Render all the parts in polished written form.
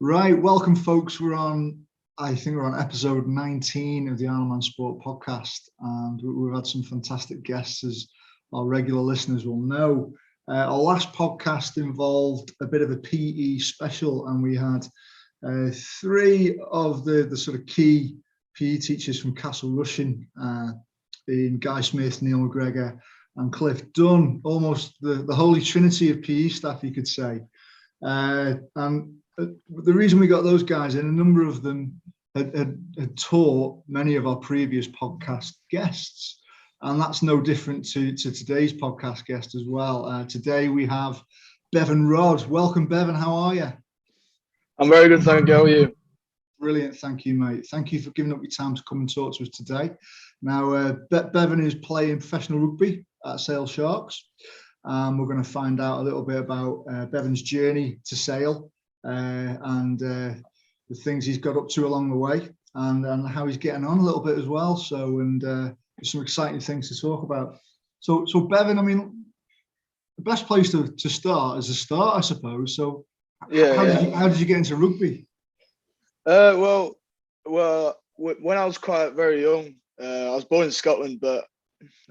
Right, welcome, folks. I think we're on episode 19 of the Isle of Man Sport podcast, and we've had some fantastic guests, as our regular listeners will know. Our last podcast involved a bit of a PE special, and we had three of the sort of key PE teachers from Castle Rushen, in Guy Smith, Neil McGregor, and Cliff Dunn, almost the holy trinity of PE staff, you could say. And the reason we got those guys in, a number of them had taught many of our previous podcast guests, and that's no different to today's podcast guest as well. Today we have Bevan Rodd. Welcome, Bevan. How are you? I'm very good, thank you. How are you? Brilliant, thank you, mate. Thank you for giving up your time to come and talk to us today. Now, Bevan is playing professional rugby at Sale Sharks. We're going to find out a little bit about Bevan's journey to Sale and the things he's got up to along the way, and how he's getting on a little bit as well. So, and there's some exciting things to talk about. So Bevan, I mean, the best place to start is a start, I suppose. So, how did you get into rugby? Well, when I was quite very young, I was born in Scotland, but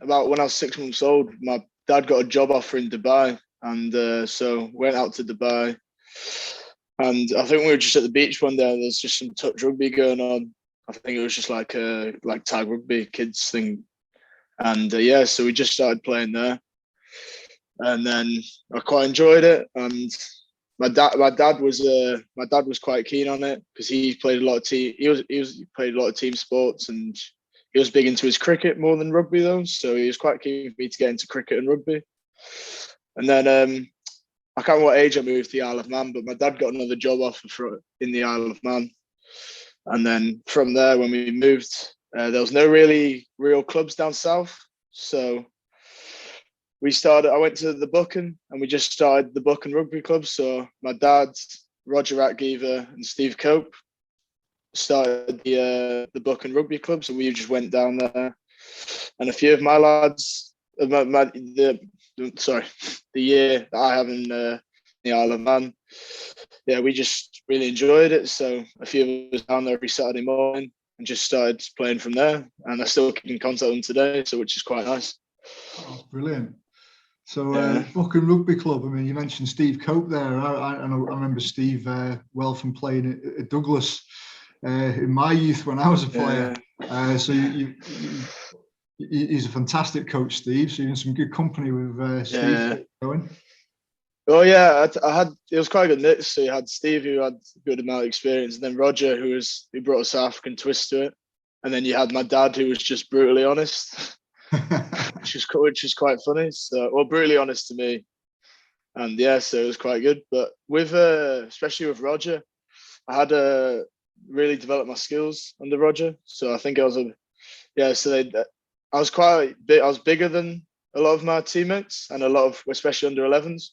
about when I was 6 months old, my dad got a job offer in Dubai, and so went out to Dubai. And I think we were just at the beach one day, and there's just some touch rugby going on. I think it was just like tag rugby kids thing. And so we just started playing there. And then I quite enjoyed it. And my dad was quite keen on it because he played a lot of team. He played a lot of team sports, and he was big into his cricket more than rugby though. So he was quite keen for me to get into cricket and rugby. And then I can't remember what age I moved to the Isle of Man, but my dad got another job offer in the Isle of Man. And then from there, when we moved, there was no really real clubs down south. So I went to the Buchan, and we just started the Buchan Rugby Club. So my dad, Roger Ratgiver, and Steve Cope started the Buchan Rugby Club. So we just went down there, and a few of my lads, the year that I have in the Isle of Man, we just really enjoyed it. So a few of us down there every Saturday morning and just started playing from there. And I still keep in contact with them today, so which is quite nice. Oh, brilliant. So Buchan Rugby Club, I mean, you mentioned Steve Cope there. I remember Steve well from playing at Douglas in my youth when I was a player. So he's a fantastic coach, Steve. So you're in some good company with Steve going. Oh yeah, it was quite a good mix. So you had Steve, who had a good amount of experience, and then Roger, who brought a South African twist to it, and then you had my dad, who was just brutally honest, which is quite funny. So, well, brutally honest to me, and so it was quite good. But with especially with Roger, I had to really develop my skills under Roger. So I think I was I was quite big. I was bigger than a lot of my teammates, and a lot of, especially under 11s.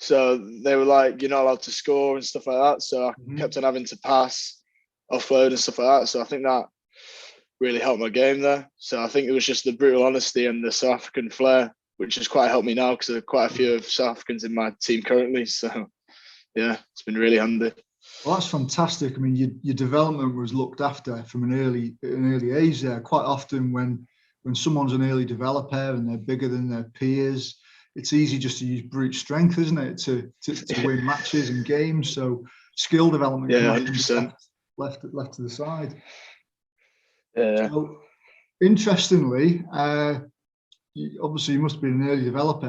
So they were like, you're not allowed to score and stuff like that. So I kept on having to pass, offload and stuff like that. So I think that really helped my game there. So I think it was just the brutal honesty and the South African flair, which has quite helped me now, because there are quite a few of South Africans in my team currently. So it's been really handy. Well, that's fantastic. I mean, your development was looked after from an early age there. Quite often when someone's an early developer and they're bigger than their peers, it's easy just to use brute strength, isn't it, to win matches and games. So skill development, 100%. left to the side. Yeah. So, interestingly, obviously you must have been an early developer.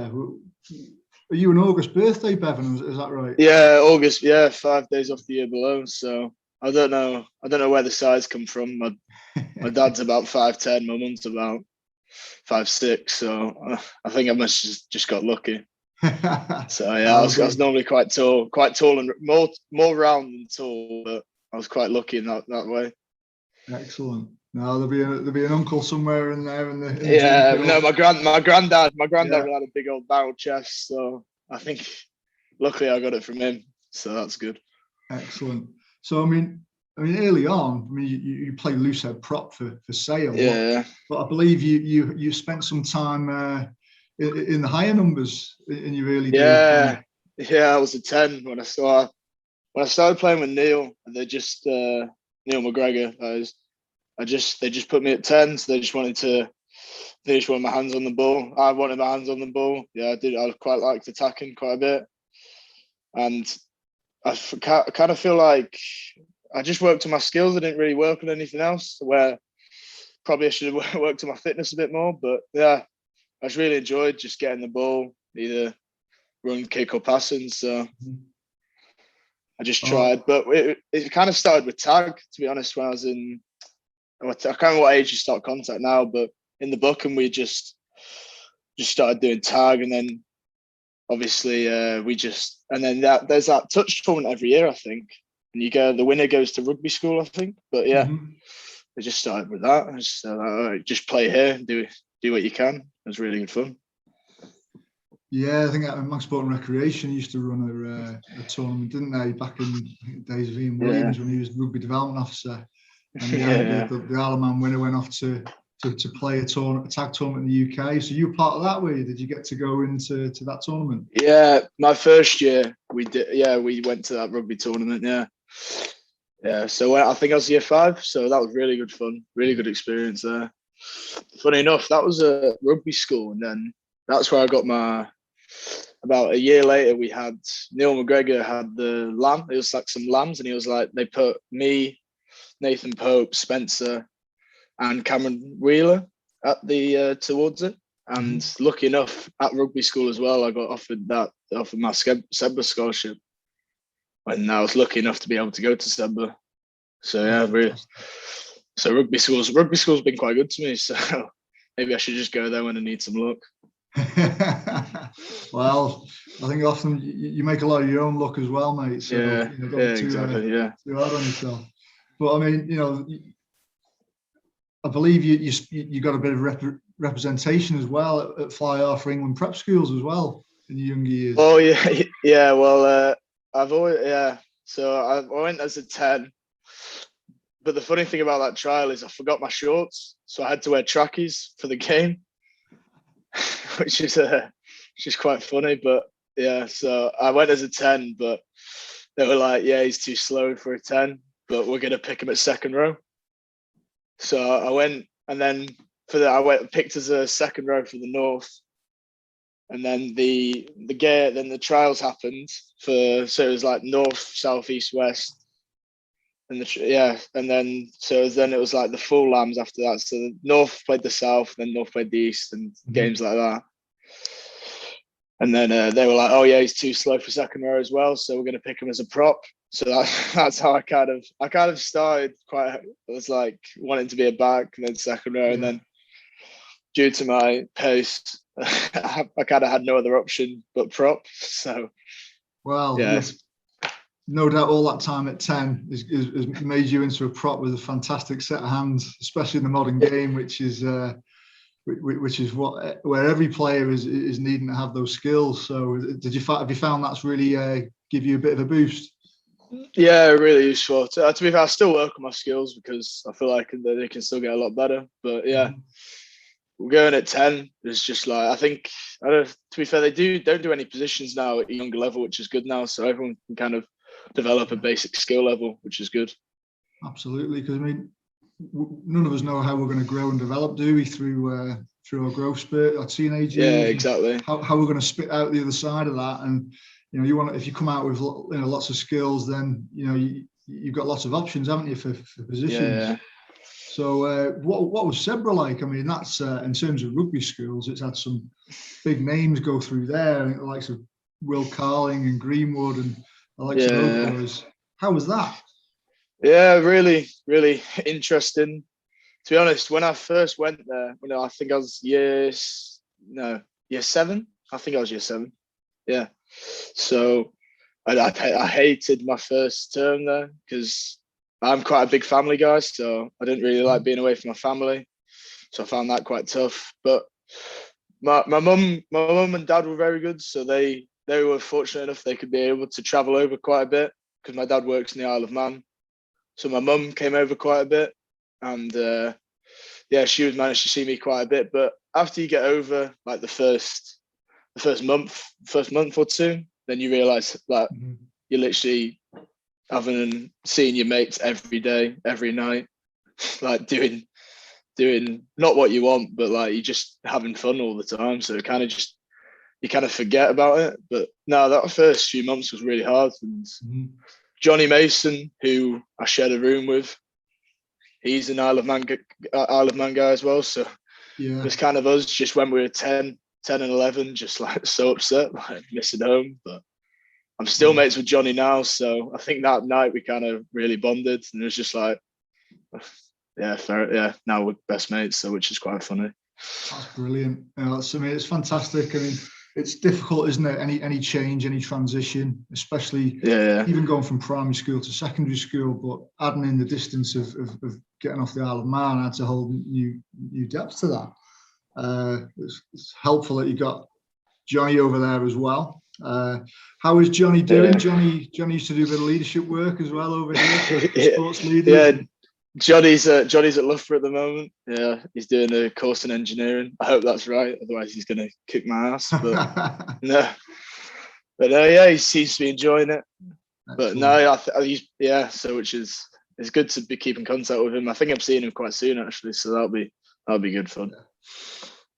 Are you an August birthday, Bevan? Is that right? Yeah, August. Yeah, 5 days off the year below. So I don't know where the size come from. My dad's about 5'10", my mum's about 5'6", so I think I must have just got lucky. So I was normally quite tall and more round than tall, but I was quite lucky in that way. Excellent. No, there'll be an uncle somewhere in there. My granddad had a big old barrel chest, so I think luckily I got it from him. So that's good. Excellent. So I mean, early on, you played loosehead prop for Sale. Yeah. But I believe you spent some time in the higher numbers in your early days. Yeah, I was a 10 when I started. when I started playing with Neil, they just Neil McGregor, they just put me at 10, so they just wanted my hands on the ball. I wanted my hands on the ball. Yeah, I did. I quite liked attacking quite a bit, and I kind of feel like I just worked on my skills. I didn't really work on anything else. Where probably I should have worked on my fitness a bit more. But yeah, I just really enjoyed just getting the ball, either run, kick, or passing. So I just tried. But it kind of started with tag, to be honest. When I was in, I can't remember what age you start contact now, but in the Buchan we just started doing tag, and then obviously there's that touch tournament every year, I think, and the winner goes to rugby school, I think. But yeah, I just started with that. I just all right, just play here and do what you can. It was really good fun. Yeah, I think Max Sport and Recreation used to run a tournament, didn't they, back in the days of Ian Williams when he was rugby development officer. And the Isle of Man winner went off to play a tag tournament in the UK. So you were part of that, were you? Did you get to go into that tournament? Yeah, my first year we did. Yeah, we went to that rugby tournament. Yeah. So I think I was year 5. So that was really good fun, really good experience there. Funny enough, that was a rugby school, and then that's where I got my. About a year later, we had Neil McGregor had the lamb. It was like some lambs, and he was like, they put me, Nathan Pope, Spencer, and Cameron Wheeler at the towards it. And lucky enough, at rugby school as well, I got offered my Sedbergh scholarship, and I was lucky enough to be able to go to Sedbergh. So yeah, really. So rugby school's been quite good to me. So maybe I should just go there when I need some luck. Well, I think often you make a lot of your own luck as well, mate. So exactly. Too hard on yourself. But I mean, I believe you got a bit of representation as well at Fly Half for England prep schools as well in your younger years. Oh yeah. Well, I've always So I went as a 10. But the funny thing about that trial is I forgot my shorts, so I had to wear trackies for the game. which is quite funny, but yeah. So I went as a 10, but they were like, "Yeah, he's too slow for a 10, but we're gonna pick him at second row." So I went, and then picked as a second row for the North, and then the trials happened so it was like North, South, East, West. And then it was like the full lambs after that. So the North played the South, then North played the East, and games like that. And then they were like, "Oh yeah, he's too slow for second row as well, so we're going to pick him as a prop." So that's how I kind of started. I was like wanting to be a back, and then second row, and then due to my pace, I kind of had no other option but prop. So no doubt all that time at 10 has made you into a prop with a fantastic set of hands, especially in the modern game, which is where every player is needing to have those skills. So have you found that's really give you a bit of a boost? Yeah, really useful. To be fair, I still work on my skills because I feel like they can still get a lot better. But yeah, going at 10 is just like, I think, to be fair, they don't do any positions now at a younger level, which is good now. So everyone can kind of develop a basic skill level, which is good. Absolutely, because I mean, none of us know how we're going to grow and develop, do we? Through our growth spurt, our teenage years. Yeah, exactly. How we're going to spit out the other side of that, and if you come out with lots of skills, then you've got lots of options, haven't you, for positions? Yeah. So what was Sedbergh like? I mean, that's in terms of rugby schools, it's had some big names go through there, the likes of Will Carling and Greenwood and the likes of those boys. How was that? Yeah, really, really interesting. To be honest, when I first went there, I think I was year 7. I think I was year 7. Yeah. So I hated my first term there because I'm quite a big family guy, so I didn't really like being away from my family. So I found that quite tough. But my mum and dad were very good, so they were fortunate enough they could be able to travel over quite a bit because my dad works in the Isle of Man. So my mum came over quite a bit, and she would manage to see me quite a bit. But after you get over like the first month or two, then you realise that you're literally seeing your mates every day, every night, like doing not what you want, but like you're just having fun all the time. So you kind of forget about it. But no, that first few months was really hard. And Johnny Mason, who I shared a room with, he's an Isle of Man guy as well. So it was kind of us just when we were 10 and 11, just like so upset, like missing home. But I'm still mates with Johnny now. So I think that night we kind of really bonded, and it was just like, now we're best mates. So which is quite funny. That's brilliant. It's fantastic. I mean, it's difficult, isn't it? Any change, any transition, especially even going from primary school to secondary school, but adding in the distance of getting off the Isle of Man adds a whole new depth to that. It's helpful that you got Johnny over there as well. How is Johnny doing? Johnny used to do a bit of leadership work as well over here. Sports leaders. Yeah. Johnny's at Loughborough at the moment. Yeah, he's doing a course in engineering. I hope that's right. Otherwise, he's going to kick my ass. But he seems to be enjoying it. Excellent. But so which is it's good to be keeping contact with him. I think I'm seeing him quite soon actually, so that'll be good fun.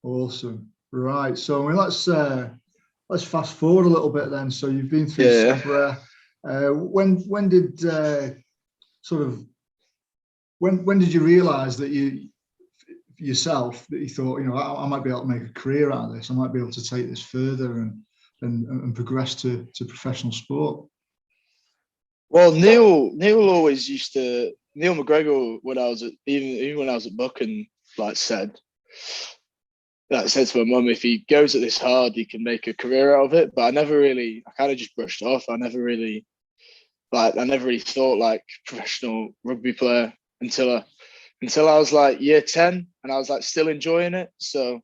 Awesome. Right. So let's fast forward a little bit then. So you've been through Sabra. When did When did you realise that you thought, I might be able to make a career out of this. I might be able to take this further and progress to professional sport? Well, Neil McGregor, when I was at Buchan, said to my mum, if he goes at this hard, he can make a career out of it. But I kind of just brushed off. I never really thought like professional rugby player until I was like year 10, and I was like still enjoying it. So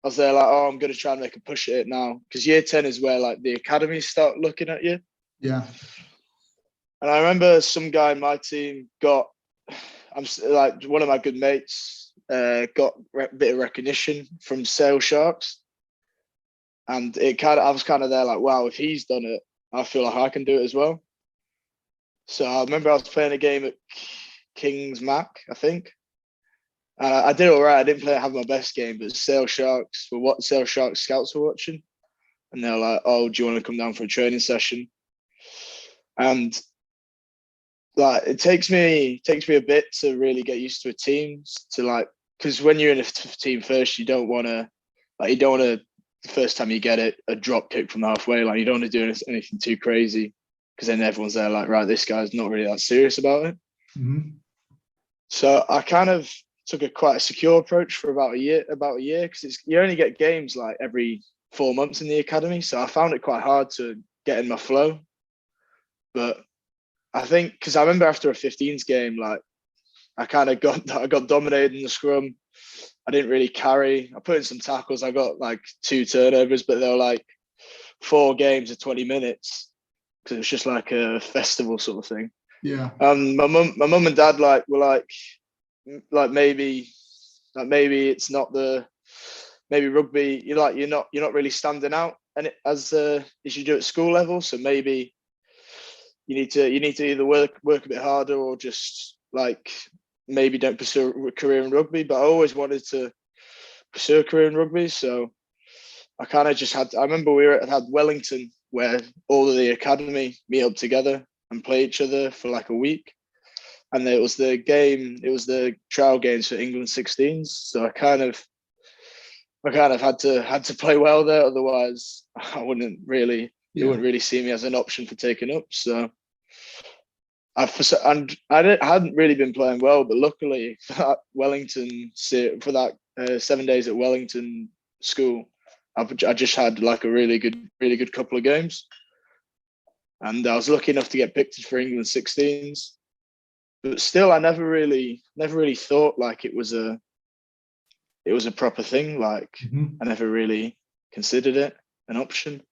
I was there like, I'm going to try and make a push at it now, because year 10 is where like the academies start looking at you. Yeah. And I remember some guy in my team one of my good mates got a bit of recognition from Sale Sharks, and I was kind of there like, wow, if he's done it, I feel like I can do it as well. So I remember I was playing a game at King's Mac, I think. And I did all right. I didn't have my best game, but Sale Sharks scouts were watching, and they're like, "Oh, do you want to come down for a training session?" And like, it takes me a bit to really get used to a team, because when you're in a team first, you don't want to the first time you get it, a drop kick from halfway. Like, you don't want to do anything too crazy, because then everyone's there like, right, this guy's not really that serious about it. Mm-hmm. So I kind of took quite a secure approach for about a year, because you only get games like every 4 months in the academy. So I found it quite hard to get in my flow. But I think, because I remember after a 15s game, like I got dominated in the scrum. I didn't really carry. I put in some tackles. I got like 2 turnovers, but they were like 4 games of 20 minutes, because it was just like a festival sort of thing. Yeah. My mum and dad were maybe it's not maybe rugby. You're not really standing out, and as you do at school level. So maybe you need to either work a bit harder, or just like maybe don't pursue a career in rugby. But I always wanted to pursue a career in rugby, so I kind of just had. I remember we had Wellington, where all of the academy meet up together and play each other for like a week. And it was the trial games for England 16s. So I kind of had to play well there. Otherwise I wouldn't really see me as an option for taking up. So I hadn't really been playing well, but luckily for that Wellington, for that 7 days at Wellington school, I just had like a really good couple of games. And I was lucky enough to get picked for England 16s, but still, I never really thought like it was a proper thing. Like, I never really considered it an option.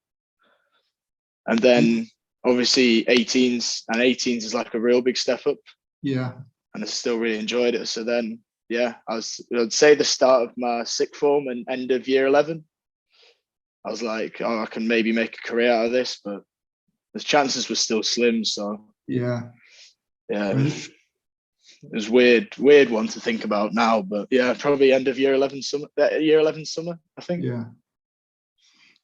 And then obviously 18s is like a real big step up. Yeah. And I still really enjoyed it. So then, I'd say the start of my sixth form and end of year 11, I was like, I can maybe make a career out of this, but the chances were still slim. So Yeah. Yeah, it was weird one to think about now, but yeah, probably end of year 11 summer, I think. Yeah.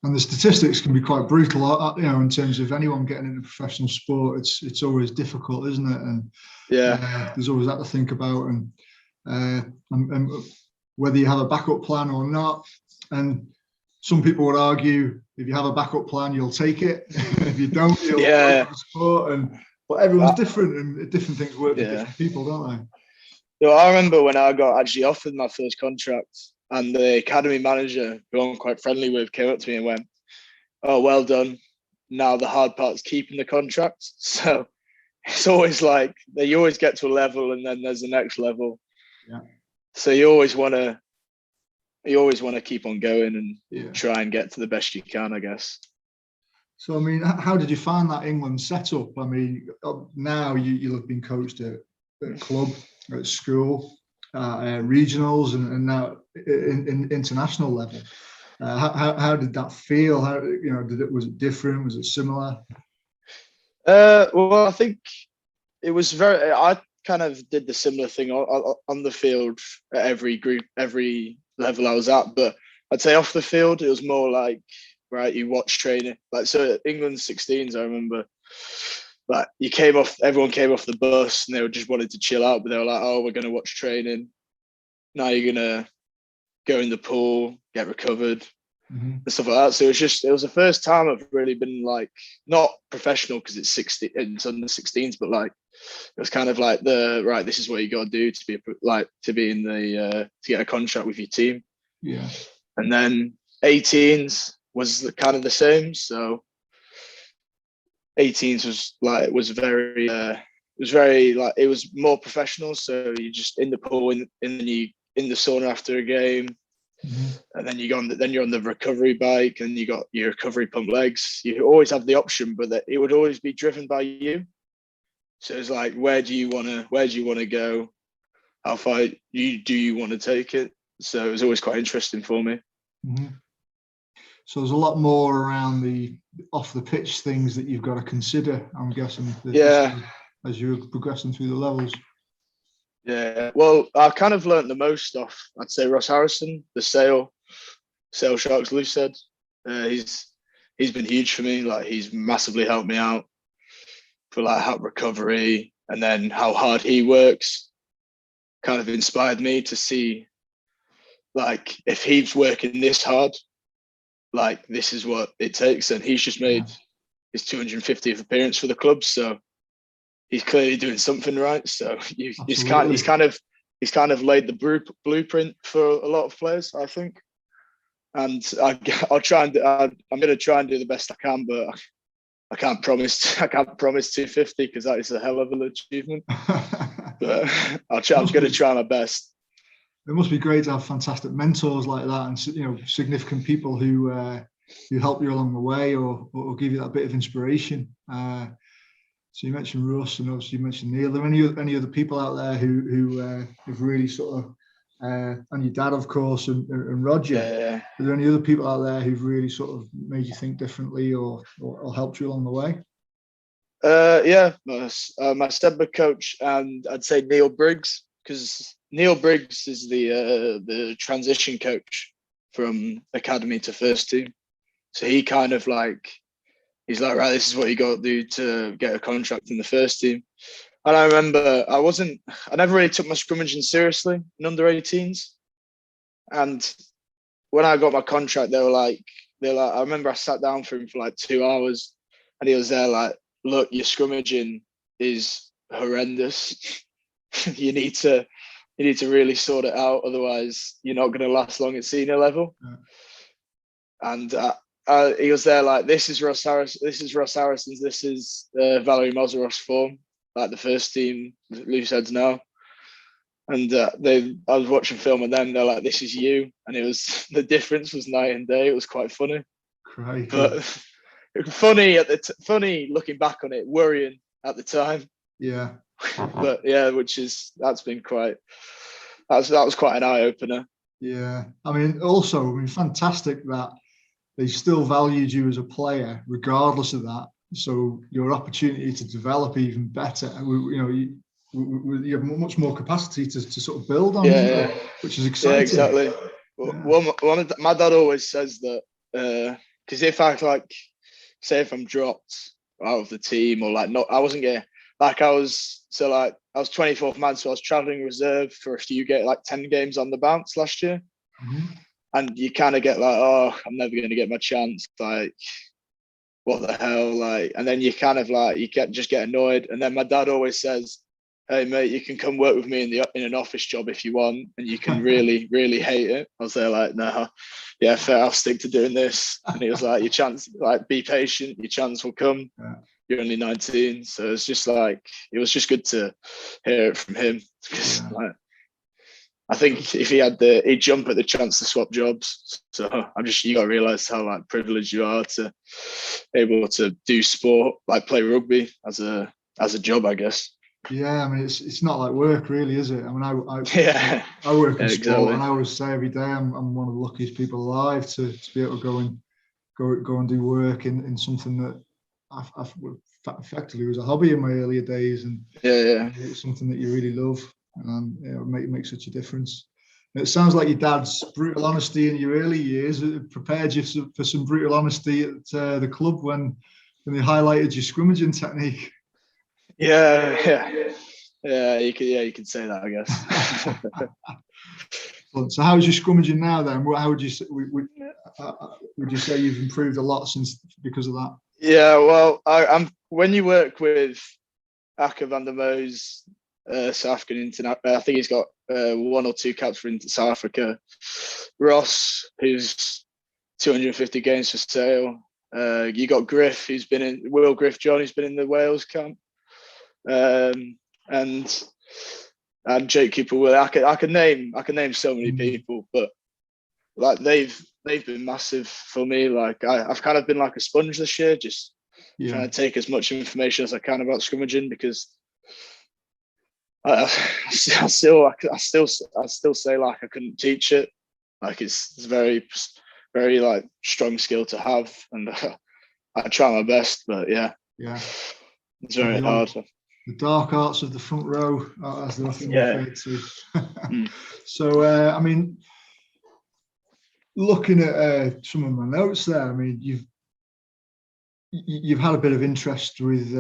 And the statistics can be quite brutal, in terms of anyone getting into professional sport. It's always difficult, isn't it? And there's always that to think about, and whether you have a backup plan or not. And some people would argue if you have a backup plan, you'll take it. If you don't, you'll go for sport. But everyone's different, and different things work for different people, don't they? I remember when I got actually offered my first contract, and the academy manager, who I'm quite friendly with, came up to me and went, "Oh, well done. Now the hard part's keeping the contract." So it's always like you always get to a level, and then there's the next level. Yeah. So you always want to keep on going and try and get to the best you can, I guess. So, I mean, how did you find that England setup? I mean, now you'll have been coached at club, at school, regionals, and now in international level. How did that feel? Was it different? Was it similar? Well, I think it was I kind of did the similar thing on the field at every level I was at, but I'd say off the field it was more like, right, you watch training. Like, so at England 16s, I remember, like, everyone came off the bus and they just wanted to chill out, but they were like, "Oh, we're going to watch training. Now you're going to go in the pool, get recovered," and stuff like that. So it was the first time I've really been like, not professional because it's under 16s, but like, it was kind of like this is what you got to do to be in to get a contract with your team. Yeah. And then 18s was kind of the same. So 18s it was more professional. So you just in the pool, in the sauna after a game, and then you're on the recovery bike, and you got your recovery pump legs. You always have the option, but it would always be driven by you. So it's like, where do you want to go? How far do you want to take it? So it was always quite interesting for me. So there's a lot more around the off the pitch things that you've got to consider, I'm guessing. As you're progressing through the levels. Yeah. Well, I kind of learned the most off, I'd say, Ross Harrison, the Sale Sharks loose head. He's been huge for me. Like, he's massively helped me out for like how recovery, and then how hard he works kind of inspired me to see, like, if he's working this hard, like, this is what it takes. And he's just made his 250th appearance for the club, so he's clearly doing something right. So he's kind of laid the blueprint for a lot of players, I think. And I'm going to try and do the best I can, but I can't promise 250 because that is a hell of an achievement. But I'm going to try my best. It must be great to have fantastic mentors like that, and significant people who help you along the way, or give you that bit of inspiration. So you mentioned Russ, and obviously you mentioned Neil. Are there any other people out there who have really sort of, and your dad, of course, and Roger? Yeah. Are there any other people out there who've really sort of made you think differently, or helped you along the way? My stepdad coach, and I'd say Neil Briggs, because Neil Briggs is the transition coach from academy to first team. So he kind of like, he's like, right, this is what you got to do to get a contract in the first team. And I remember I never really took my scrummaging seriously in under 18s. And when I got my contract, they're like, I remember I sat down for him for like 2 hours, and he was there like, "Look, your scrummaging is horrendous. you need to really sort it out. Otherwise, you're not going to last long at senior level." And he was there like, "This is Ross Harrison's. This is Valerie Mozeros form, like the first team loose heads now." And I was watching film, and then they're like, "This is you," and it was, the difference was night and day. It was quite funny, but funny looking back on it, worrying at the time. Yeah. But yeah, that was quite an eye opener. Yeah, I mean, fantastic that they still valued you as a player, regardless of that, so your opportunity to develop even better, you have much more capacity to sort of build on, which is exciting. Yeah, exactly. Well, my dad always says that because if I say if I'm dropped out of the team or I wasn't getting I was 24th man, so I was traveling reserve for a few 10 games on the bounce last year. Mm-hmm. And you kind of get oh, I'm never going to get my chance. What the hell? And then you kind of just get annoyed. And then my dad always says, "Hey mate, you can come work with me in an office job if you want, and you can really, really hate it." I was there no, yeah, fair, I'll stick to doing this. And he was like, "Your chance, be patient, your chance will come. Yeah. You're only 19." So it's just it was just good to hear it from him. Because I think if he'd jump at the chance to swap jobs. So you got to realize how privileged you are to able to do sport, play rugby as a job, I guess. Yeah, I mean it's not like work really, is it? I mean I work in sport, and I always say every day I'm one of the luckiest people alive to be able to go and do work in something that I've effectively was a hobby in my earlier days, and it's something that you really love, and make such a difference. And it sounds like your dad's brutal honesty in your early years prepared you for some brutal honesty at the club when they highlighted your scrummaging technique. Yeah, you could say that, I guess. So how's your scrummaging now then? How would you say you've improved a lot because of that? Yeah, well, I'm when you work with Aka van der Moos, South African international, I think he's got 1 or 2 caps for South Africa. Ross, who's 250 games for sale. You got Griff, Will Griff John, who's been in the Wales camp. And Jake Cooper Will. I can name so many people, but they've been massive for me. I've kind of been like a sponge this year, just trying to take as much information as I can about scrummaging, because I still say I couldn't teach it. It's very, very strong skill to have, and I try my best, but it's very hard. The dark arts of the front row, as they're often referred to. So, I mean, looking at some of my notes there, I mean, you've had a bit of interest with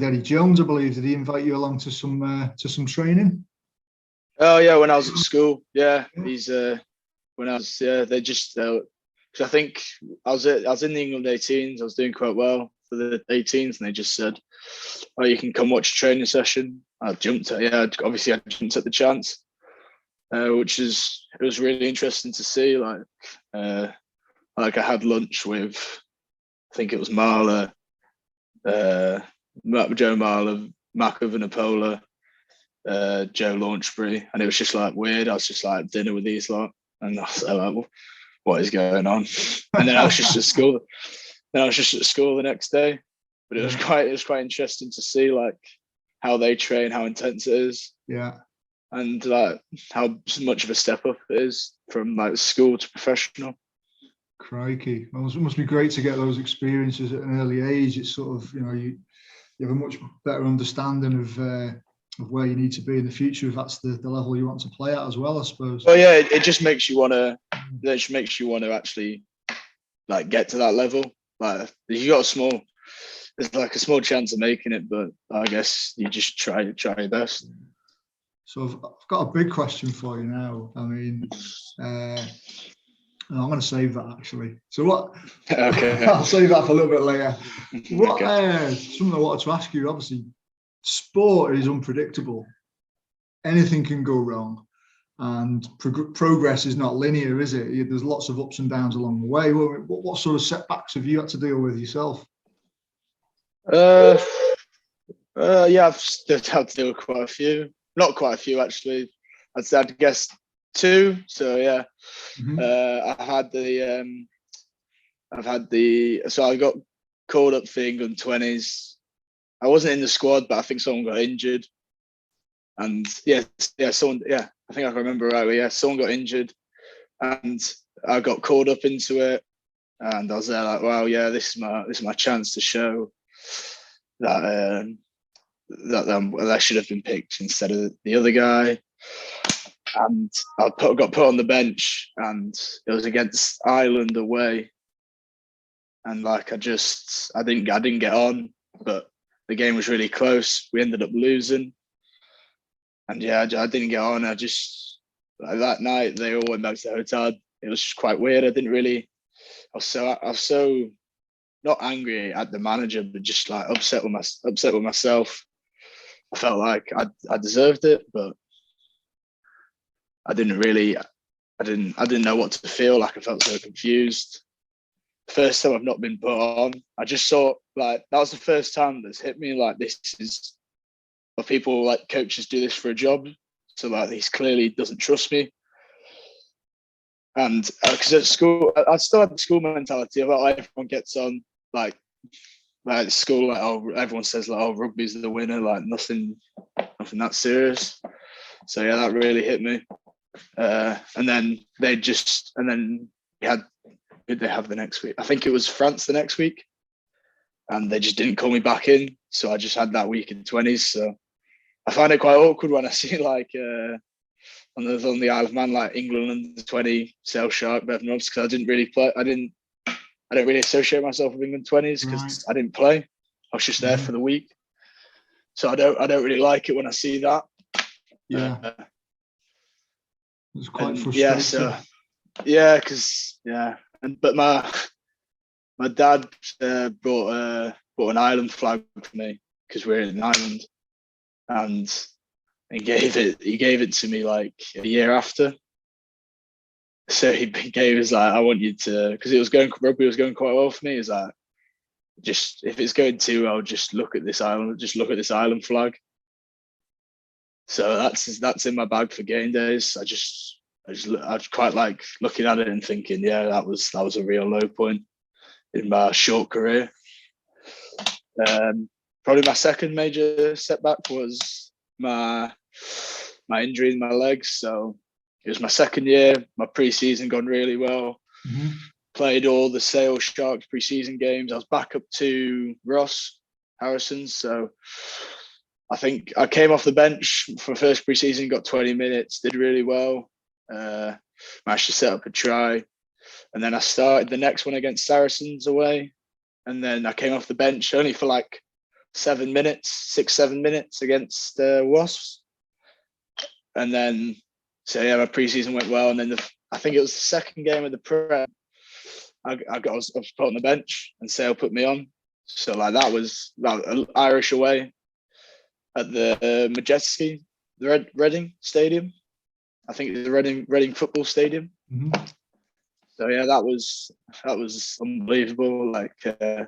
Eddie Jones, I believe. Did he invite you along to some training? Oh yeah, when I was at school, he's when I was they just because I think I was in the England 18s, I was doing quite well for the 18s, and they just said, "Oh, you can come watch a training session." I jumped at the chance, it was really interesting to see. I had lunch with, I think it was Marla, Joe Marla, Mako Vanapola, Joe Launchbury, and it was just weird. I was just at dinner with these lot, and I was like, what is going on? And then I was just at school. Then I was just at school the next day, but it was quite interesting to see how they train, how intense it is, and how much of a step up it is from school to professional. Crikey! Well, it must be great to get those experiences at an early age. It's sort of you have a much better understanding of where you need to be in the future, if that's the level you want to play at as well, I suppose. Well, yeah, it just makes you want to. It just makes you want to actually get to that level. You got there's a small chance of making it, but I guess you just try your best. So I've got a big question for you now. I mean, I'm going to save that actually. So what? Okay. I'll save that for a little bit later. Something I wanted to ask you. Obviously, sport is unpredictable. Anything can go wrong, and progress is not linear, is it? There's lots of ups and downs along the way. What sort of setbacks have you had to deal with yourself? I've had to deal with quite a few. Not quite a few actually. I'd guess 2. So yeah, so I got called up for England 20s. I wasn't in the squad, but I think someone got injured, and someone. Yeah, I think I remember rightly. Yeah, someone got injured, and I got called up into it. and I was there like, well, yeah, this is my chance to show that I should have been picked instead of the other guy. And got put on the bench, and it was against Ireland away, and like I didn't get on, but the game was really close. We ended up losing, and yeah, I didn't get on. I just like, that night they all went back to the hotel. It was just quite weird. I was so not angry at the manager, but just like upset with myself. I felt like I deserved it, but I didn't know what to feel. Like I felt so confused. First time I've not been put on. I just saw like that was the first time that's hit me. Like this is what people like coaches do this for a job. So like he's clearly doesn't trust me. And because at school, I still had the school mentality about like, everyone gets on like at school, like oh everyone says like oh rugby's the winner, like nothing that serious. So yeah, that really hit me. And then we had who did they have the next week? I think it was France the next week, and they just didn't call me back in. So I just had that week in 20s. So I find it quite awkward when I see like on the Isle of Man like England under 20, Sale Shark, Bevan Rodd, because I didn't really play. I don't really associate myself with England 20s because I didn't play. I was just there for the week. So I don't really like it when I see that. Yeah. It's quite frustrating. But my dad brought an island flag for me because we're in an island, and he gave it to me like a year after. So he gave us like, I want you to, because rugby was going quite well for me. He's like, just if it's going too well, just look at this island flag. So that's in my bag for game days. I quite like looking at it and thinking, yeah, that was a real low point in my short career. Probably my second major setback was my injury in my legs. So it was my second year. My pre-season gone really well. Mm-hmm. Played all the Sale Sharks pre-season games. I was back up to Ross Harrison's. So I think I came off the bench for first pre-season, got 20 minutes, did really well. Managed to set up a try. And then I started the next one against Saracens away. And then I came off the bench only for like 7 minutes against Wasps. And then, so yeah, my preseason went well. And then I think it was the second game of the Prem. I was put on the bench and Sale put me on. So like that was Irish away at the Majesty, the Reading Stadium. I think it's the Reading Football Stadium. Mm-hmm. So yeah, that was unbelievable. Like I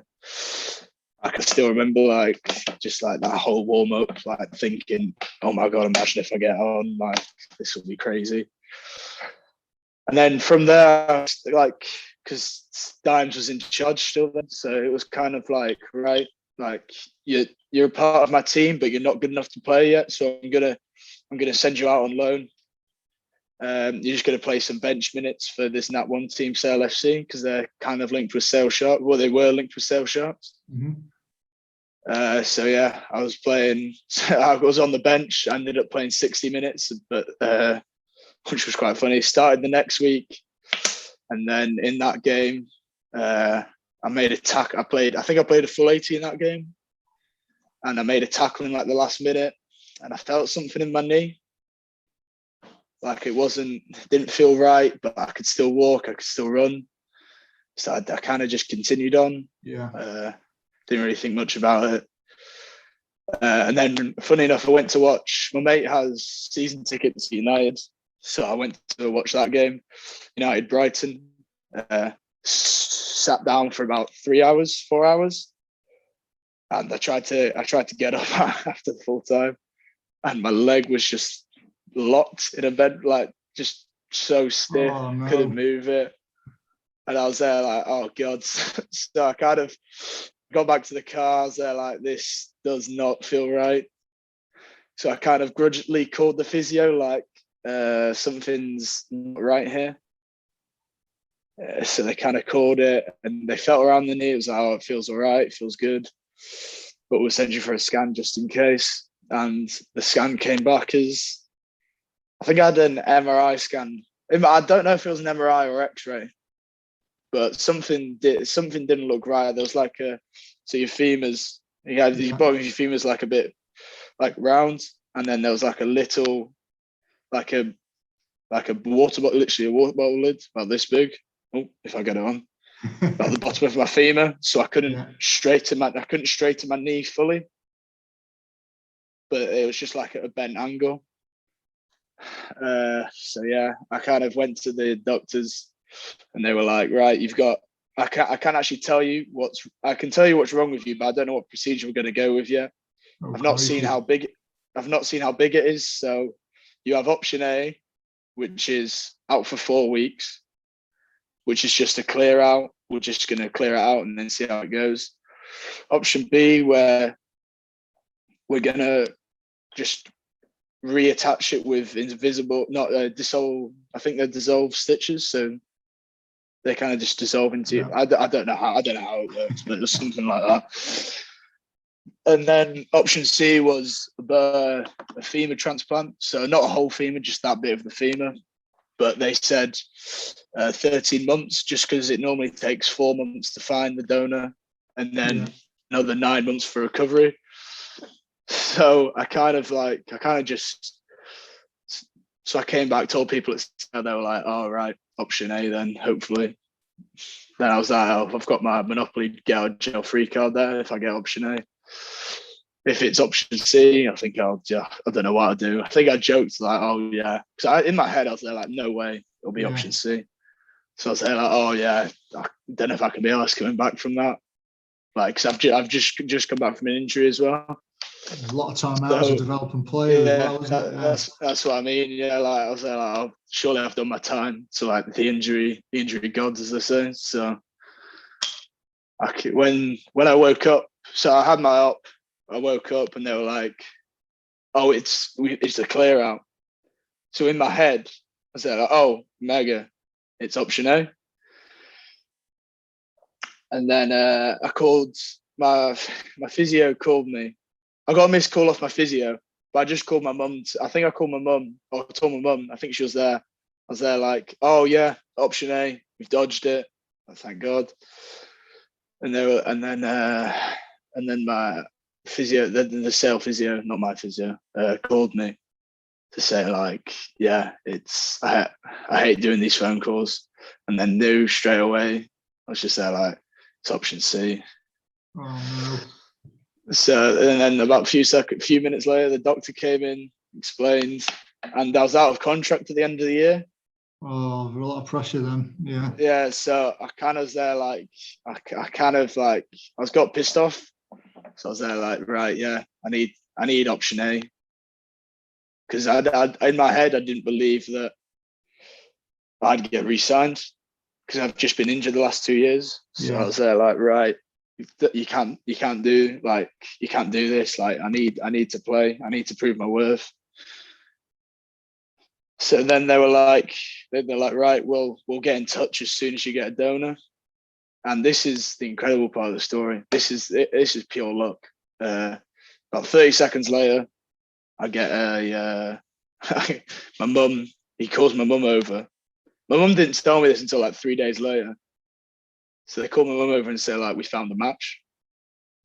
can still remember like just like that whole warm up, like thinking, oh my god, imagine if I get on, like this will be crazy. And then from there, like because Dimes was in charge still then, so it was kind of like right, like you're a part of my team, but you're not good enough to play yet. So I'm gonna send you out on loan. You're just going to play some bench minutes for this Nat 1 team, Sale FC, because they're kind of linked with Sale Sharks. Well, they were linked with Sale Sharks. Mm-hmm. So yeah, I was playing. I was on the bench. I ended up playing 60 minutes, but which was quite funny. Started the next week, and then in that game, I made a tackle. I think I played a full 80 in that game, and I made a tackle in like the last minute, and I felt something in my knee. Like didn't feel right, but I could still walk, I could still run. So I kind of just continued on. Yeah. Didn't really think much about it. And then, funny enough, I went to watch. My mate has season tickets to United, so I went to watch that game, United Brighton. Sat down for about 4 hours, and I tried to get up after the full time, and my leg was just locked in a bed, like just so stiff. Oh, no. Couldn't move it, and I was there like, oh god. So I kind of got back to the car. I was there like, this does not feel right. So I kind of grudgingly called the physio, like something's not right here. So they kind of called it, and they felt around the knee. It was like, oh, it feels all right, it feels good, but we'll send you for a scan just in case. And the scan came back as, I think I had an MRI scan. I don't know if it was an MRI or X-ray, but something didn't look right. There was like so your femurs, your bottom of your femurs like a bit like round, and then there was like a little, like a water bottle, literally a water bottle lid about this big. Oh, if I get it on, at the bottom of my femur, so I couldn't straighten my knee fully, but it was just like at a bent angle. So yeah, I kind of went to the doctors, and they were like, right, you've got. I can't actually tell you what's wrong with you, but I don't know what procedure we're going to go with yet. I've not seen how big it is. So you have option A, which is out for 4 weeks, which is just a clear out. We're just going to clear it out and then see how it goes. Option B, where we're going to just reattach it with invisible, not dissolve. I think they're dissolved stitches, so they kind of just dissolve into. Yeah. I don't know how it works, but it was something like that. And then option C was a femur transplant, so not a whole femur, just that bit of the femur. But they said 13 months, just because it normally takes 4 months to find the donor, and then another 9 months for recovery. So I came back, told people they were like, "Oh, right, option A then, hopefully." Then I was like, "Oh, I've got my Monopoly get out of jail free card there if I get option A." If it's option C, I think I don't know what I'll do. I think I joked like, "Oh yeah," because in my head I was there like, "No way, it'll be option C." So I was there like, "Oh yeah, I don't know if I can be asked coming back from that." Like, because I've just come back from an injury as well. There's a lot of time out as a developing player as well, isn't it? That's what I mean. Yeah, like I was there like, oh, surely I've done my time to like the injury gods, as they say. So when I woke up, so I had my op. I woke up and they were like, "Oh, it's a clear out." So in my head, I said, like, "Oh, mega, it's option A." And then I called my physio. Called me. I got a missed call off my physio, but I just called my mum. I think I called my mum, or told my mum. I think she was there. I was there like, "Oh yeah, option A, we've dodged it. Oh, thank God." And then my physio, the sale physio, not my physio, called me to say like, "Yeah, I hate doing these phone calls," and then knew straight away. I was just there like, it's option C. Oh no. So, and then about a few minutes later, the doctor came in, explained, and I was out of contract at the end of the year. Oh, a lot of pressure then. Yeah. Yeah. So I kind of was there like, I got pissed off. So I was there like, right, yeah, I need option A. Because in my head, I didn't believe that I'd get re-signed because I've just been injured the last 2 years. So I was there like, right, you can't do this. Like I need to play. I need to prove my worth. So then they're like, right, we'll get in touch as soon as you get a donor. And this is the incredible part of the story. This is pure luck. About 30 seconds later, I get my mum. He calls my mum over. My mum didn't tell me this until like 3 days later. So they called my mum over and said like, we found the match.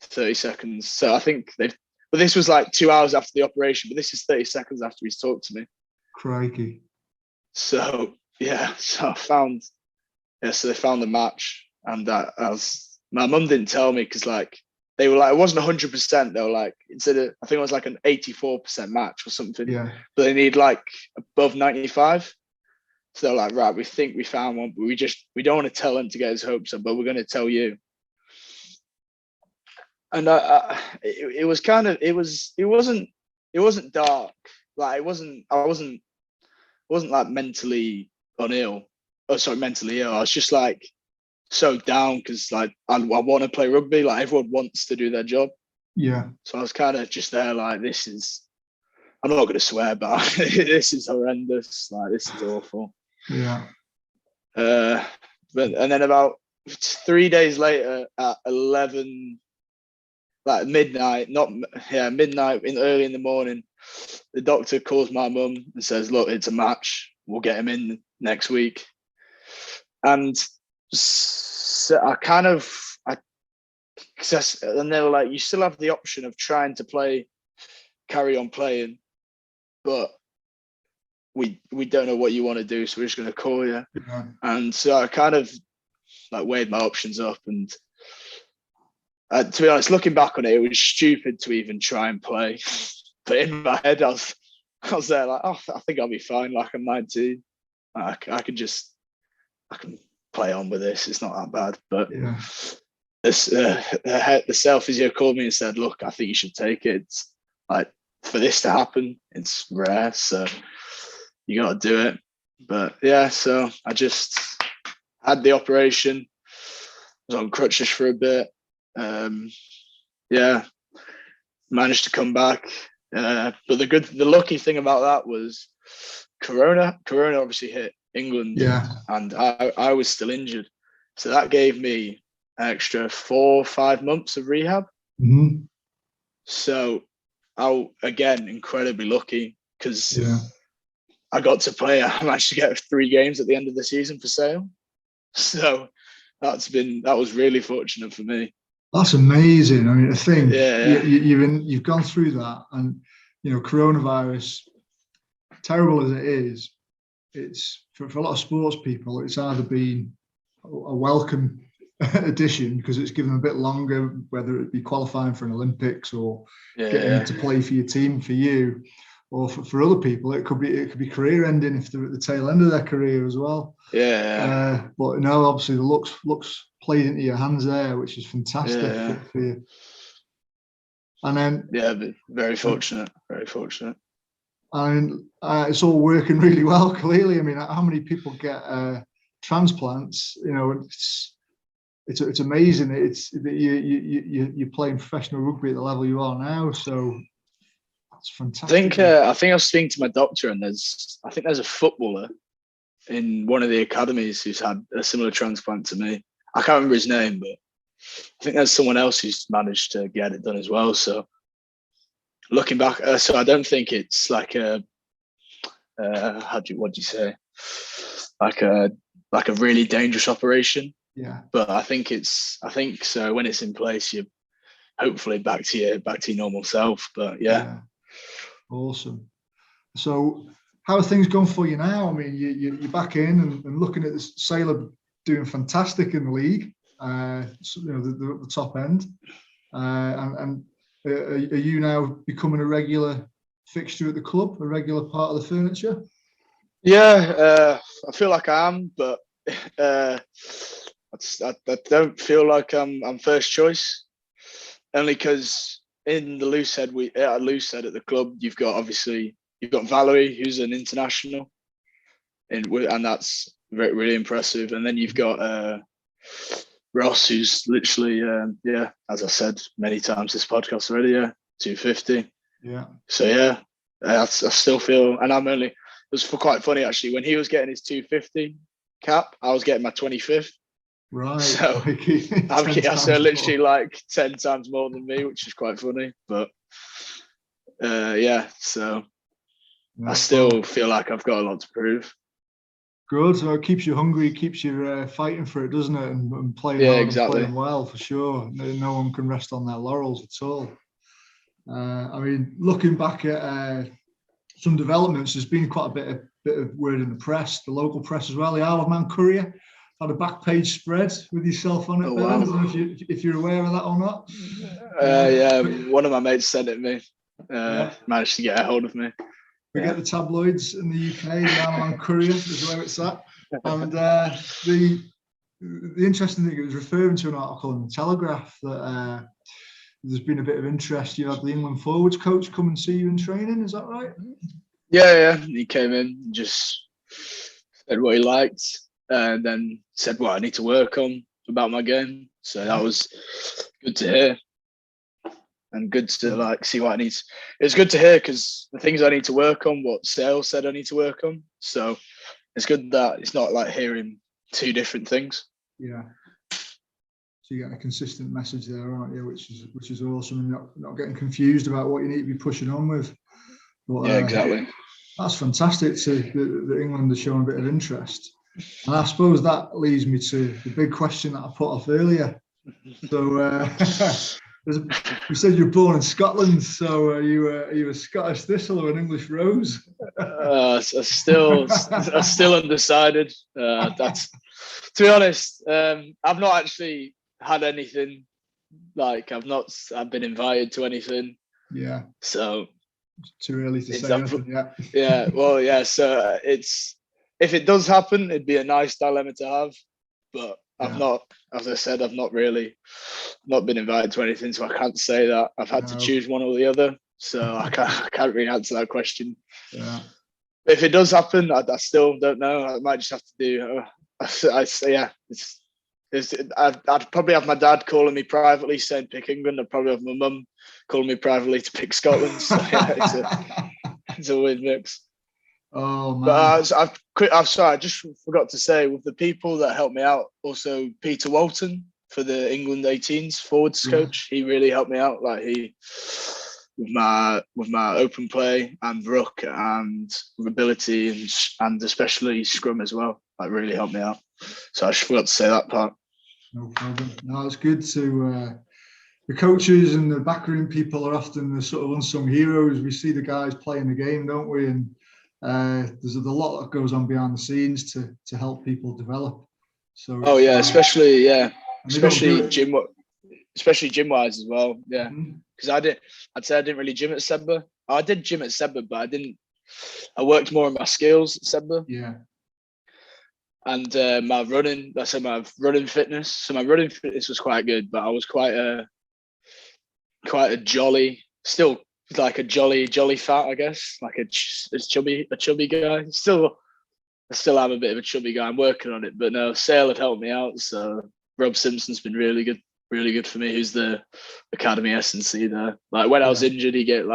30 seconds. So I think but this was like 2 hours after the operation, but this is 30 seconds after he's talked to me. Crikey. So yeah, so they found the match, and my mum didn't tell me because like they were like, it wasn't 100%. They were like, I think it was like an 84% match or something. Yeah. But they need like above 95. So they're like, right, we think we found one, but we don't want to tell him to get his hopes up, but we're going to tell you. And it wasn't dark. Like I wasn't like mentally ill. I was just like so down because like I want to play rugby. Like everyone wants to do their job. Yeah. So I was kind of just there like, I'm not going to swear, but this is horrendous. Like this is awful. Yeah. and then about 3 days later at 11, like midnight, midnight early in the morning, the doctor calls my mum and says, "Look, it's a match. We'll get him in next week." And so and they were like, "You still have the option of trying to carry on playing, but we don't know what you want to do, so we're just going to call you." Yeah. And so I kind of like weighed my options up, and to be honest, looking back on it, it was stupid to even try and play. But in my head, I was there like, "Oh, I think I'll be fine. Like, I'm 19. I can play on with this. It's not that bad." But Yeah. the self physio called me and said, "Look, I think you should take it. It's like, for this to happen, it's rare, so you got to do it." But yeah, so I just had the operation. Was on crutches for a bit. Managed to come back. But the lucky thing about that was Corona obviously hit England, and I was still injured, so that gave me an extra 4 or 5 months of rehab. Mm-hmm. So again incredibly lucky, because I got to play. I managed to get 3 games at the end of the season for Sale, so that was really fortunate for me. That's amazing. I mean, I think you've gone through that, and coronavirus, terrible as it is, it's for a lot of sports people, it's either been a welcome addition because it's given them a bit longer, whether it be qualifying for an Olympics or getting to play for your team, for you, or for other people, it could be career ending if they're at the tail end of their career as well. But obviously the looks played into your hands there, which is fantastic for you. And then very fortunate. And it's all working really well. Clearly, I mean, how many people get transplants? It's amazing. It's that you're playing professional rugby at the level you are now. So that's fantastic. I think I was speaking to my doctor, and there's a footballer in one of the academies who's had a similar transplant to me. I can't remember his name, but I think there's someone else who's managed to get it done as well. So looking back, so I don't think it's like a what do you say? Like a really dangerous operation. Yeah. But I think so when it's in place, you're hopefully back to your normal self. But yeah. Awesome. So how are things going for you now? I mean, you're back in and looking at this. Sailor doing fantastic in the league, the top end, and are you now becoming a regular fixture at the club, a regular part of the furniture? I feel like I am, but I don't feel like I'm first choice, only because in the Loosehead at the club, you've got Valerie, who's an international, and that's really impressive. And then you've got Ross, who's literally, as I said many times this podcast already, 250. Yeah. So I still feel, and it was quite funny actually, when he was getting his 250 cap, I was getting my 25th. Right. So I'm literally like 10 times more than me, which is quite funny. But so I still feel like I've got a lot to prove. Good. So it keeps you hungry, keeps you fighting for it, doesn't it? And playing hard and playing well, for sure. No one can rest on their laurels at all. I mean, looking back at some developments, there's been quite a bit of word in the press, the local press as well. The Isle of Man Courier had a back page spread with yourself on it. Wow. I don't know if you're aware of that or not. One of my mates sent it me. Managed to get a hold of me. We get the tabloids in the UK. The Isle of Man Courier is where it's at. And the interesting thing, it was referring to an article in the Telegraph that there's been a bit of interest. You had the England forwards coach come and see you in training. Is that right? Yeah. He came in and just said what he liked, and then said what I need to work on about my game. So that was good to hear, and good to see what I need. It's good to hear because the things I need to work on, what Sale said I need to work on. So it's good that it's not like hearing two different things. Yeah. So you're getting a consistent message there, aren't you? Which is awesome, and not getting confused about what you need to be pushing on with. But, yeah, exactly. That's fantastic that England has shown a bit of interest. And I suppose that leads me to the big question that I put off earlier. So you said you're born in Scotland, so are you a Scottish thistle or an English rose? I'm still undecided. That's, to be honest, I've not actually had anything. Like I've been invited to anything. Yeah. So it's too early to say anything yet. Yeah. Well, yeah. So if it does happen, it'd be a nice dilemma to have. But I've not, as I said, I've not been invited to anything, so I can't say that. I've had to choose one or the other, so I can't really answer that question. Yeah. If it does happen, I still don't know. I might just have to do. I'd probably have my dad calling me privately saying pick England. I'd probably have my mum calling me privately to pick Scotland. So yeah, it's a weird mix. Oh man! But I'm sorry, I just forgot to say, with the people that helped me out, also Peter Walton for the England 18s forwards coach. He really helped me out. Like with my open play and ruck and ability and especially scrum as well. Like really helped me out. So I just forgot to say that part. No problem. No, it's good to. The coaches and the backroom people are often the sort of unsung heroes. We see the guys playing the game, don't we? And there's a lot that goes on behind the scenes to help people develop. So especially gym wise as well. Yeah, because I'd say I didn't really gym at Sedbergh. I did gym at Sedbergh, but I worked more on my skills at Sedbergh. Yeah. And my running fitness. So my running fitness was quite good, but I was quite a jolly, still like a jolly fat, I guess, like a chubby guy. I still am a bit of a chubby guy. I'm working on it, but no, Sale had helped me out. So Rob Simpson's been really good for me. Who's the academy S&C there? Like when I was injured, he gave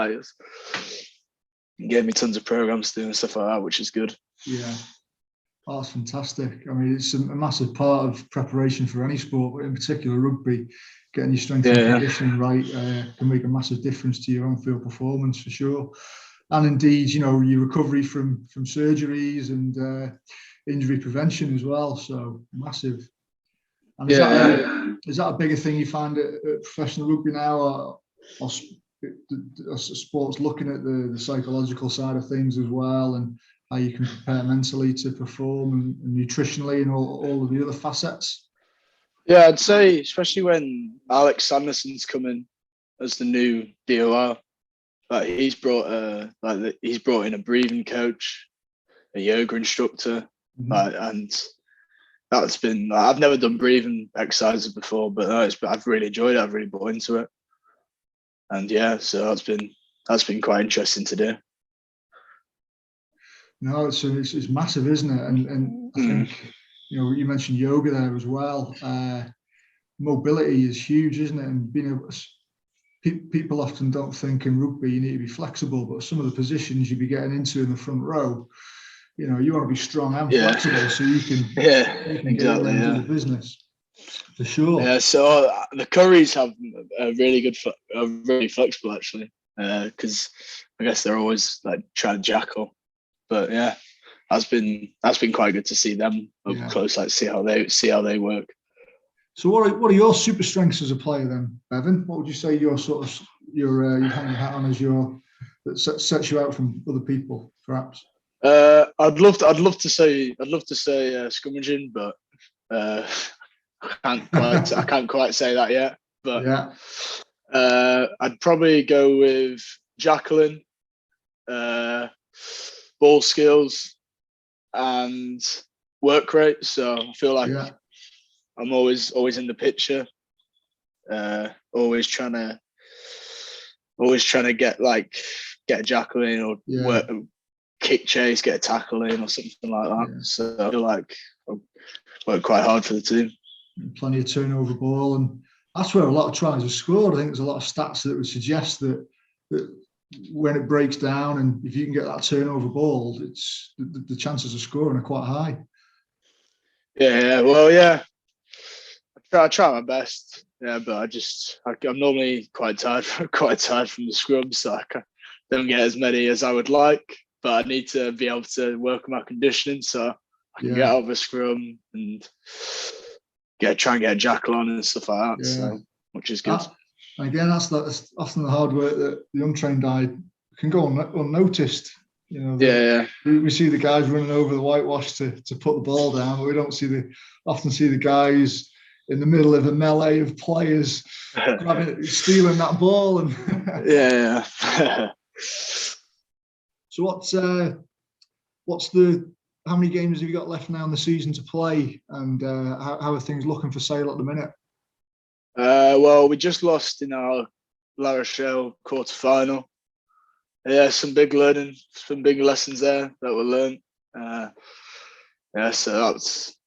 me tons of programs to do and stuff like that, which is good. Yeah. Oh, that's fantastic. I mean, it's a massive part of preparation for any sport, but in particular rugby. Getting your strength and conditioning right can make a massive difference to your on-field performance for sure. And indeed, your recovery from surgeries and injury prevention as well. So massive. And is that a bigger thing you find at professional rugby now, or sports looking at the psychological side of things as well, and how you can prepare mentally to perform and nutritionally and all of the other facets? Yeah, I'd say especially when Alex Sanderson's coming as the new DOR, like he's brought in a breathing coach, a yoga instructor, and that's been. I've never done breathing exercises before, but I've really enjoyed it. I've really bought into it, and yeah, so that's been quite interesting to do. No, it's massive, isn't it? And I think you mentioned yoga there as well. Mobility is huge, isn't it? And being able to, people often don't think in rugby you need to be flexible, but some of the positions you'd be getting into in the front row, you want to be strong and flexible so you can get around do the business. For sure. Yeah. So the Currys have are really flexible actually, because I guess they're always like trying to jackal. But yeah, that's been quite good to see them up close, like see how they work. So what are your super strengths as a player then, Bevan? What would you say your sort of your you hang your hat on as that sets you out from other people, perhaps? I'd love to say scrummaging, but I can't quite say that yet. But I'd probably go with jackling, ball skills, and work rate. So I feel like I'm always in the picture, always trying to get a jackal in or work, kick chase, get a tackle in or something like that. Yeah. So I feel like I work quite hard for the team. Plenty of turnover ball, and that's where a lot of tries are scored. I think there's a lot of stats that would suggest that when it breaks down and if you can get that turnover ball, it's the chances of scoring are quite high. Yeah. Well, yeah. I try my best. Yeah, but I'm normally quite tired, quite tired from the scrum, so I don't get as many as I would like. But I need to be able to work on my conditioning, so I can get out of a scrum and try and get a jackal on and stuff like that. So, which is good. Again, that's often the hard work that the untrained eye can go unnoticed. You know, we see the guys running over the whitewash to put the ball down, but we don't often see the guys in the middle of a melee of players stealing that ball. And So how many games have you got left now in the season to play, and how are things looking for Sale at the minute? Well, we just lost in our La Rochelle quarter-final. Yeah, some big lessons there that were learned. So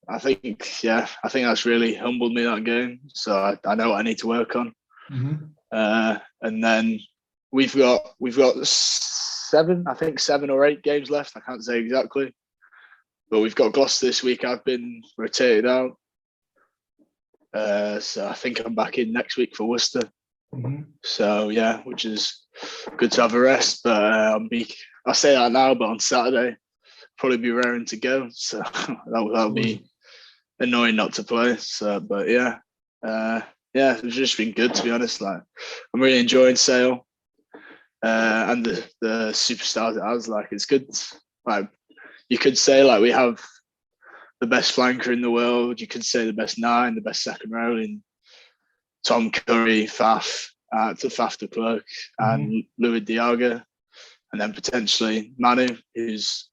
I think that's really humbled me, that game. So I know what I need to work on. Mm-hmm. And then we've got 7 or 8 games left. I can't say exactly, but we've got Gloucester this week. I've been rotated out. So I think I'm back in next week for Worcester. Mm-hmm. So yeah, which is good to have a rest. But I say that now, but on Saturday probably be raring to go. So that'll be annoying not to play. So, but it's just been good, to be honest. Like, I'm really enjoying Sale and the superstars it has. Like, it's good. Like, you could say like we have the best flanker in the world. You could say the best 9, the best second row in Tom Curry, Faf de Klerk, and Louis Diaga, and then potentially Manu, who's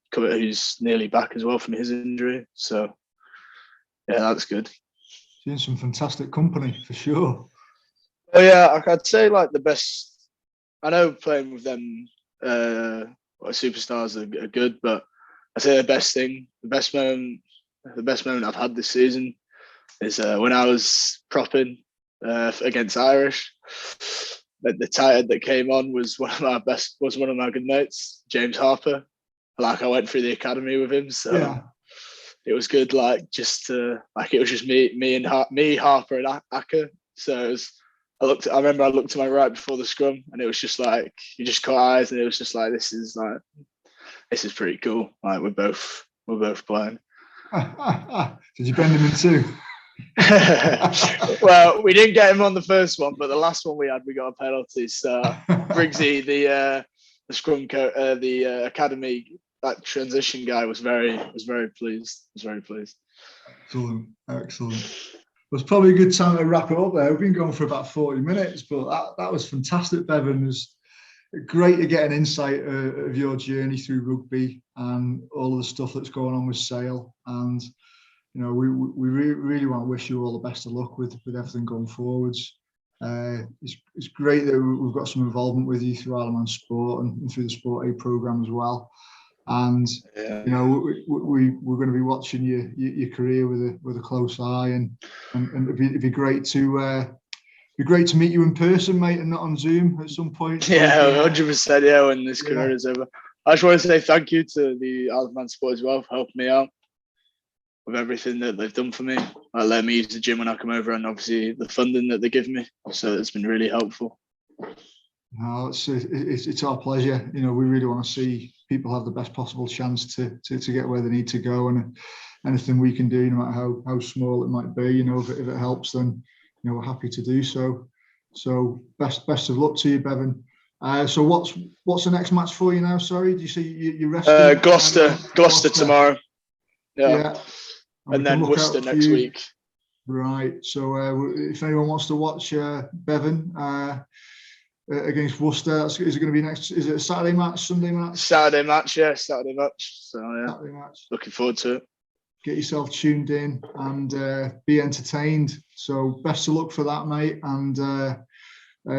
nearly back as well from his injury. So yeah, that's good. In some fantastic company for sure. Well, yeah, I'd say like the best. I know playing with them superstars are good, but I say the best moment I've had this season is when I was propping against Irish. The tight end that came on was one of my good mates, James Harper. Like, I went through the academy with him, so it was good. Like, just to it was just me, Harper, and Acker. So it was. I remember I looked to my right before the scrum, and it was just like you just caught eyes, and it was just like this is pretty cool. Like, we're both playing. Did you bend him in two? Well, we didn't get him on the first one, but the last one we got a penalty. So Briggsy, the scrum the academy transition guy was very pleased. Excellent. Well, it's probably a good time to wrap it up there. We've been going for about 40 minutes, but that was fantastic, Bevan. It was great to get an insight of your journey through rugby and all of the stuff that's going on with Sale. And you know, we really want to wish you all the best of luck with everything going forwards. It's great that we've got some involvement with you through Isle of Man Sport and through the Sport A programme as well. And you know, we're going to be watching your career with a close eye, and it'd be great to meet you in person, mate, and not on Zoom at some point. Yeah, 100%. Yeah, when this career is over. I just want to say thank you to the Isle of Man Sport as well for helping me out with everything that they've done for me. Like, let me use the gym when I come over, and obviously the funding that they give me. So it's been really helpful. No, it's our pleasure. You know, we really want to see people have the best possible chance to get where they need to go, and anything we can do, no matter how small it might be, you know, if it helps, then you know, we're happy to do so. So best of luck to you, Bevan. So what's the next match for you now? Sorry, did you say you're resting? Gloucester tomorrow. Yeah. And then Worcester next week. Right. So if anyone wants to watch Bevan against Worcester, is it going to be next? Is it a Saturday match, Sunday match? Saturday match, yeah. Saturday match. So yeah, Saturday match. Looking forward to it. Get yourself tuned in and be entertained. So best of luck for that, mate. And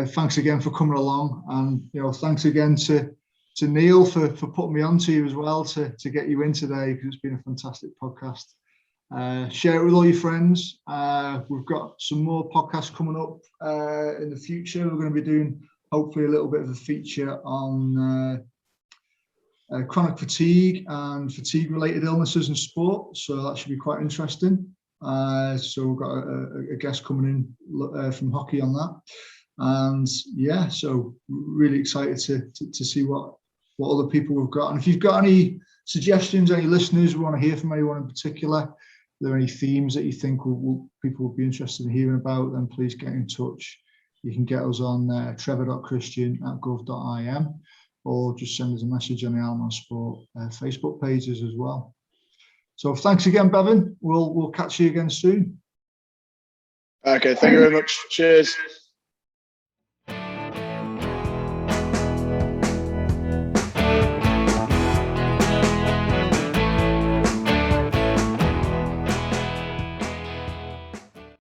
thanks again for coming along. And you know, thanks again to Neil for putting me on to you as well to get you in today, because it's been a fantastic podcast. Share it with all your friends. We've got some more podcasts coming up in the future. We're going to be doing hopefully a little bit of a feature on chronic fatigue and fatigue-related illnesses in sport. So that should be quite interesting. So we've got a guest coming in from hockey on that. And yeah, so really excited to see what other people we've got. And if you've got any suggestions, any listeners, we want to hear from anyone in particular, are there any themes that you think people will be interested in hearing about, then please get in touch. You can get us on trevor.christian@gov.im, or just send us a message on the Alman Sport Facebook pages as well. So thanks again, Bevan. We'll catch you again soon. Okay, thank you very much. Cheers.